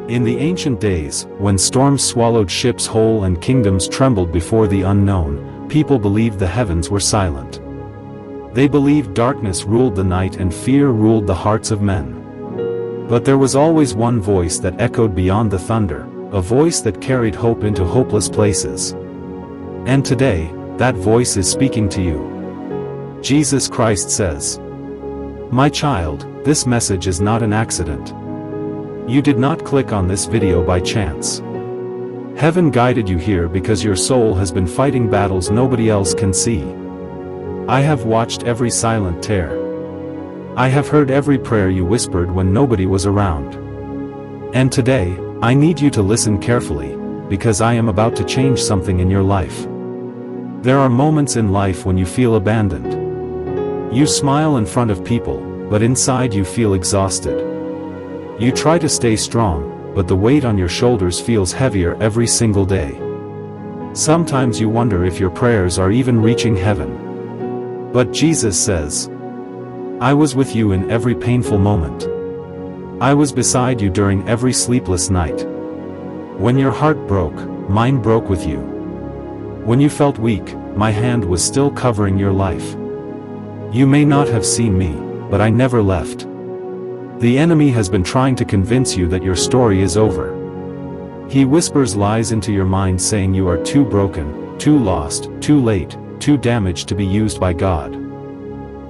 In the ancient days, when storms swallowed ships whole and kingdoms trembled before the unknown, people believed the heavens were silent. They believed darkness ruled the night and fear ruled the hearts of men. But there was always one voice that echoed beyond the thunder, a voice that carried hope into hopeless places. And today, that voice is speaking to you. Jesus Christ says, "My child, this message is not an accident. You did not click on this video by chance. Heaven guided you here because your soul has been fighting battles nobody else can see. I have watched every silent tear. I have heard every prayer you whispered when nobody was around. And today, I need you to listen carefully, because I am about to change something in your life." There are moments in life when you feel abandoned. You smile in front of people, but inside you feel exhausted. You try to stay strong, but the weight on your shoulders feels heavier every single day. Sometimes you wonder if your prayers are even reaching heaven. But Jesus says, "I was with you in every painful moment. I was beside you during every sleepless night. When your heart broke, mine broke with you. When you felt weak, my hand was still covering your life. You may not have seen me, but I never left." The enemy has been trying to convince you that your story is over. He whispers lies into your mind saying you are too broken, too lost, too late, too damaged to be used by God.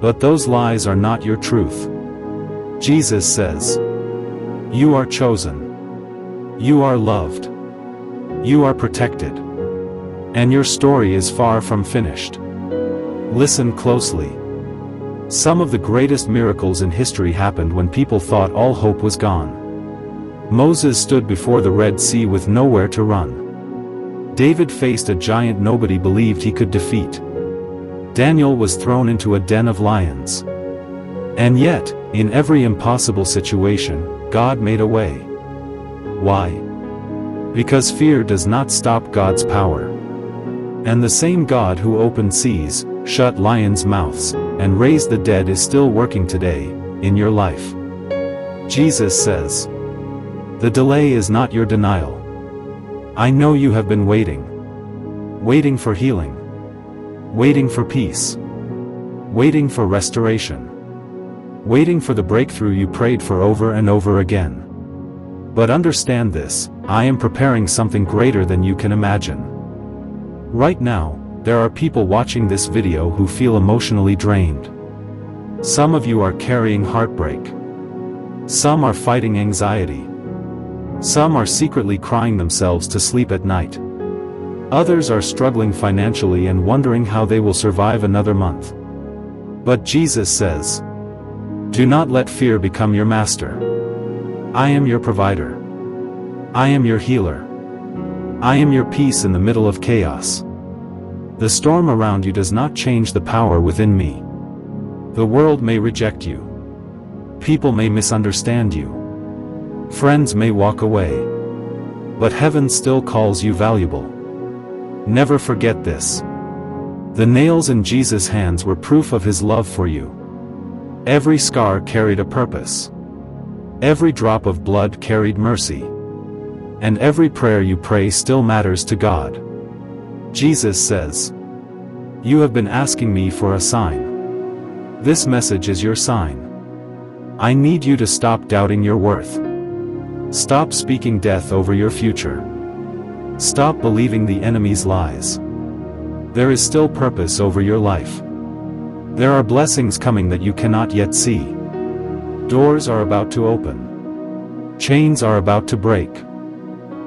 But those lies are not your truth. Jesus says, "You are chosen. You are loved. You are protected. And your story is far from finished." Listen closely. Some of the greatest miracles in history happened when people thought all hope was gone. Moses stood before the Red Sea with nowhere to run. David faced a giant nobody believed he could defeat. Daniel was thrown into a den of lions. And yet, in every impossible situation, God made a way. Why? Because fear does not stop God's power. And the same God who opened seas, shut lions' mouths, and raised the dead is still working today, in your life. Jesus says, "The delay is not your denial. I know you have been waiting. Waiting for healing. Waiting for peace. Waiting for restoration. Waiting for the breakthrough you prayed for over and over again. But understand this, I am preparing something greater than you can imagine." Right now, there are people watching this video who feel emotionally drained. Some of you are carrying heartbreak. Some are fighting anxiety. Some are secretly crying themselves to sleep at night. Others are struggling financially and wondering how they will survive another month. But Jesus says, "Do not let fear become your master. I am your provider. I am your healer. I am your peace in the middle of chaos. The storm around you does not change the power within me. The world may reject you. People may misunderstand you. Friends may walk away. But heaven still calls you valuable. Never forget this. The nails in Jesus' hands were proof of his love for you. Every scar carried a purpose. Every drop of blood carried mercy. And every prayer you pray still matters to God. Jesus says, "You have been asking me for a sign. This message is your sign. I need you to stop doubting your worth. Stop speaking death over your future. Stop believing the enemy's lies. There is still purpose over your life. There are blessings coming that you cannot yet see. Doors are about to open. Chains are about to break.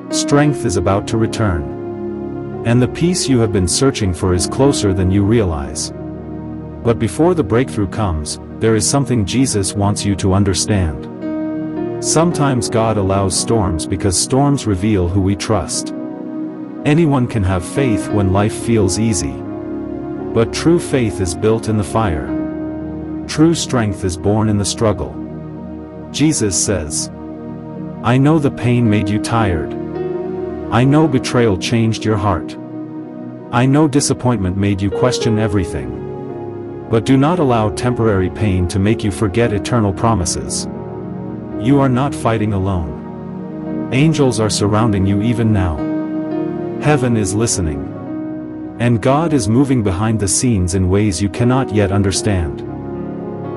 Strength is about to return. And the peace you have been searching for is closer than you realize." But before the breakthrough comes, there is something Jesus wants you to understand. Sometimes God allows storms because storms reveal who we trust. Anyone can have faith when life feels easy. But true faith is built in the fire. True strength is born in the struggle. Jesus says, "I know the pain made you tired. I know betrayal changed your heart. I know disappointment made you question everything. But do not allow temporary pain to make you forget eternal promises. You are not fighting alone. Angels are surrounding you even now. Heaven is listening. And God is moving behind the scenes in ways you cannot yet understand.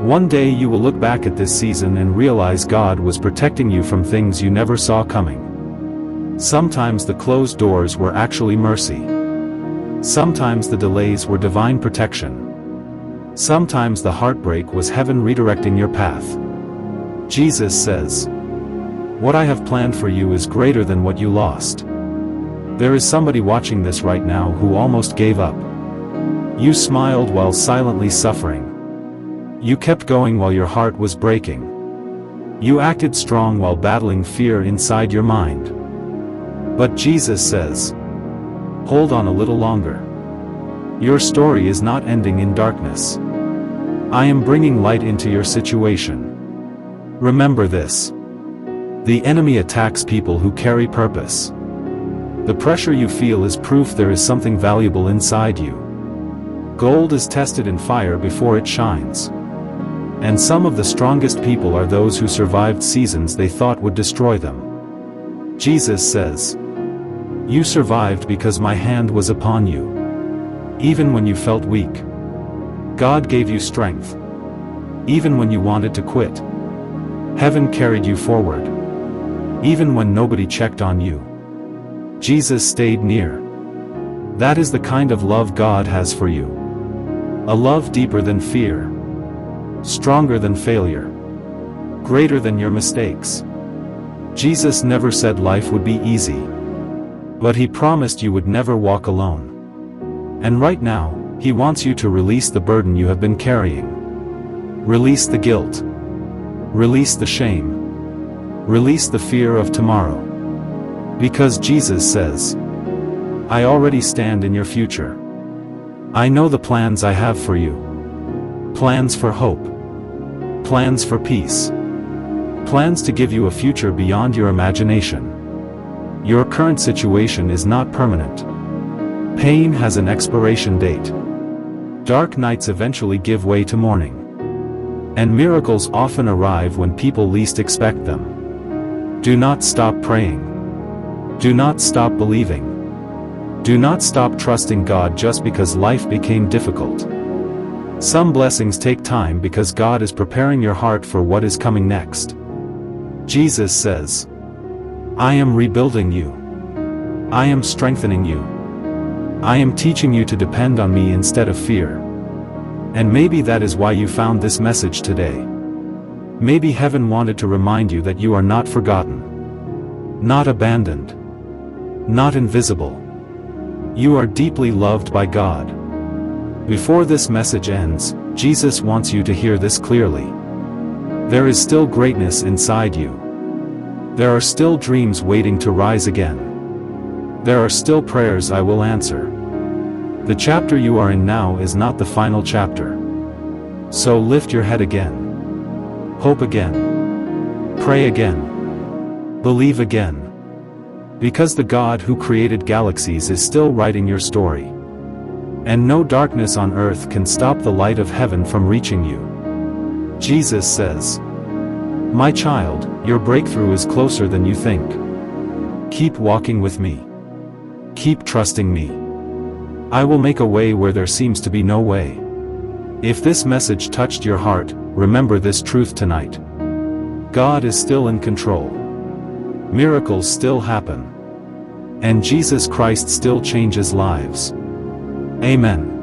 One day you will look back at this season and realize God was protecting you from things you never saw coming. Sometimes the closed doors were actually mercy. Sometimes the delays were divine protection. Sometimes the heartbreak was heaven redirecting your path. Jesus says, "What I have planned for you is greater than what you lost." There is somebody watching this right now who almost gave up. You smiled while silently suffering. You kept going while your heart was breaking. You acted strong while battling fear inside your mind. But Jesus says, hold on a little longer. Your story is not ending in darkness. I am bringing light into your situation. Remember this. The enemy attacks people who carry purpose. The pressure you feel is proof there is something valuable inside you. Gold is tested in fire before it shines. And some of the strongest people are those who survived seasons they thought would destroy them. Jesus says, "You survived because my hand was upon you." Even when you felt weak, God gave you strength. Even when you wanted to quit, heaven carried you forward. Even when nobody checked on you, Jesus stayed near. That is the kind of love God has for you. A love deeper than fear. Stronger than failure. Greater than your mistakes. Jesus never said life would be easy. But he promised you would never walk alone. And right now, he wants you to release the burden you have been carrying. Release the guilt. Release the shame. Release the fear of tomorrow. Because Jesus says, I already stand in your future. I know the plans I have for you. Plans for hope. Plans for peace. Plans to give you a future beyond your imagination. Your current situation is not permanent. Pain has an expiration date. Dark nights eventually give way to morning. And miracles often arrive when people least expect them. Do not stop praying. Do not stop believing. Do not stop trusting God just because life became difficult. Some blessings take time because God is preparing your heart for what is coming next. Jesus says, I am rebuilding you. I am strengthening you. I am teaching you to depend on me instead of fear. And maybe that is why you found this message today. Maybe heaven wanted to remind you that you are not forgotten. Not abandoned. Not invisible. You are deeply loved by God. Before this message ends, Jesus wants you to hear this clearly. There is still greatness inside you. There are still dreams waiting to rise again. There are still prayers I will answer. The chapter you are in now is not the final chapter. So lift your head again. Hope again. Pray again. Believe again. Because the God who created galaxies is still writing your story. And no darkness on earth can stop the light of heaven from reaching you. Jesus says, my child, your breakthrough is closer than you think. Keep walking with me. Keep trusting me. I will make a way where there seems to be no way. If this message touched your heart, remember this truth tonight. God is still in control. Miracles still happen. And Jesus Christ still changes lives. Amen.